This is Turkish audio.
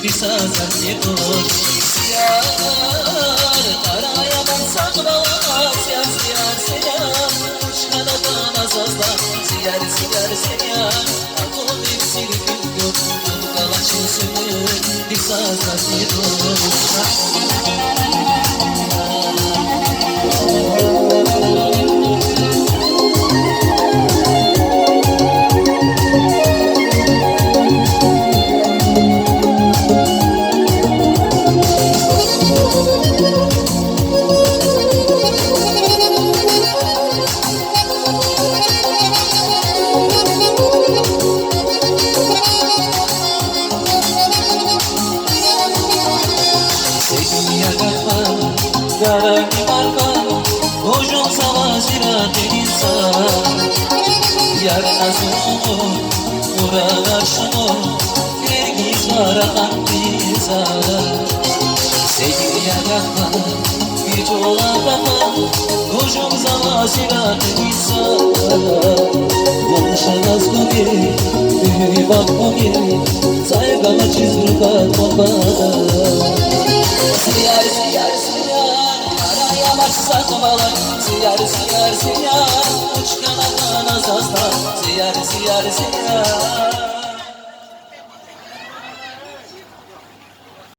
Bir sazan yıkılır siyar, karaya baksak bana siyar siyar siyar, uçkana bana sazla siyar siyar siyar, akıl bir sirkin yok, kalan çılsınır bir sazan yıkılır. Garagi marka, hujum savaşira denizsa. Yarına sunumu, uralar şunu, dergiz vara kandiza. Sevgiye yakma, hiç olamama, hujum savaşira denizsa. Konuşamaz bu biri, büyü bak bu biri, saygama çizdir kalmamada. Siyar siyar siyar, araya baksak balay, siyar siyar siyar, uçkana kana sazla, siyar siyar siyar.